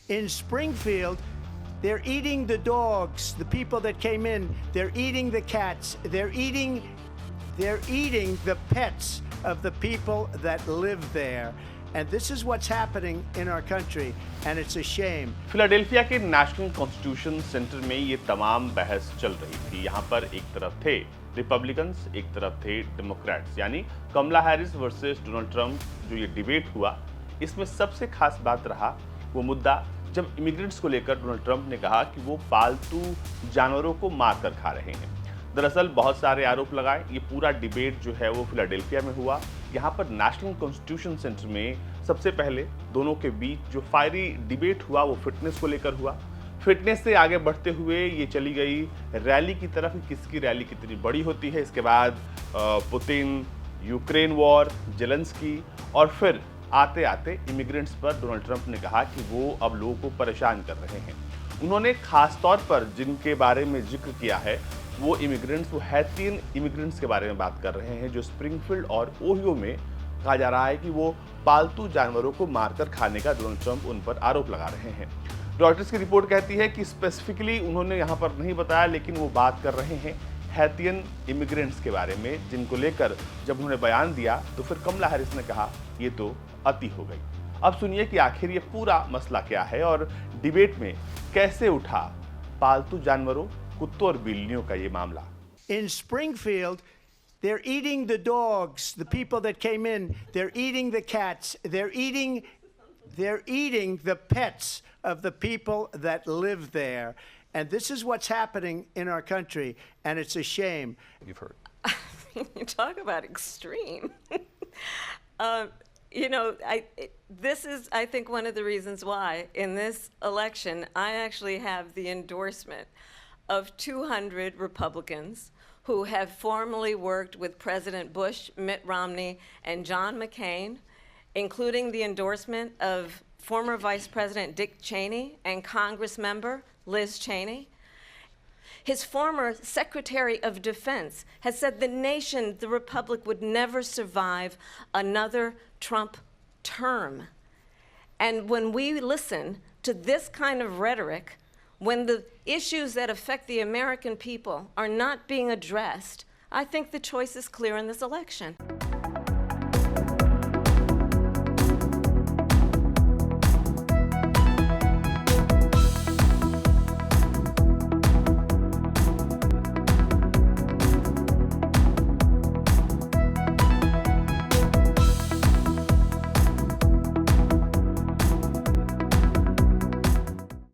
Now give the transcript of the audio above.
In Springfield, they're eating the dogs, the people that came in. They're eating the cats. They're eating the pets of the people that live there. And this is what's happening in our country, and it's a shame. Philadelphia के national constitution centre में ये तमाम बहस चल रही थी। यहाँ पर एक तरफ थे रिपब्लिकन्स, एक तरफ थे डेमोक्रेट्स, यानी कमला हैरिस वर्सेस डोनाल्ड ट्रंप। जो ये डिबेट हुआ, इसमें सबसे खास बात रहा वो मुद्दा जब इमिग्रेंट्स को लेकर डोनाल्ड ट्रंप ने कहा कि वो पालतू जानवरों को मार कर खा रहे हैं। दरअसल बहुत सारे आरोप लगाए। ये पूरा डिबेट जो है वो फिलाडेल्फिया में हुआ। यहाँ पर नेशनल कॉन्स्टिट्यूशन सेंटर में सबसे पहले दोनों के बीच जो फायरी डिबेट हुआ वो फिटनेस को लेकर हुआ। फिटनेस से आगे बढ़ते हुए ये चली गई रैली की तरफ, किसकी रैली कितनी बड़ी होती है। इसके बाद पुतिन, यूक्रेन वॉर, जेलेंस्की, और फिर आते आते इमिग्रेंट्स पर डोनाल्ड ट्रंप ने कहा कि वो अब लोगों को परेशान कर रहे हैं। उन्होंने खास तौर पर जिनके बारे में जिक्र किया है वो इमिग्रेंट्स, वो हैतियन इमिग्रेंट्स के बारे में बात कर रहे हैं, जो स्प्रिंगफील्ड और ओहियो में कहा जा रहा है कि वो पालतू जानवरों को मारकर खाने का डोनाल्ड ट्रंप उन पर आरोप लगा रहे हैं। रॉयटर्स की रिपोर्ट कहती है कि स्पेसिफिकली उन्होंने यहाँ पर नहीं बताया, लेकिन वो बात कर रहे हैं हैतियन इमिग्रेंट्स के बारे में, जिनको लेकर जब उन्होंने बयान दिया तो फिर कमला हैरिस ने कहा ये तो अति हो गई। अब सुनिए कि आखिर ये पूरा मसला क्या है और डिबेट में कैसे उठा पालतू जानवरों, कुत्तों और बिल्लियों का ये मामला। In Springfield, they're eating the dogs, the people that came in. They're eating the cats. They're eating the pets of the people that live there. And this is what's happening in our country, and it's a shame. You've heard. You talk about extreme. This is, I think, one of the reasons why in this election I actually have the endorsement of 200 Republicans who have formerly worked with President Bush, Mitt Romney, and John McCain, including the endorsement of former Vice President Dick Cheney and Congress member Liz Cheney. His former Secretary of Defense has said the nation, the Republic, would never survive another Trump term. And when we listen to this kind of rhetoric, when the issues that affect the American people are not being addressed, I think the choice is clear in this election.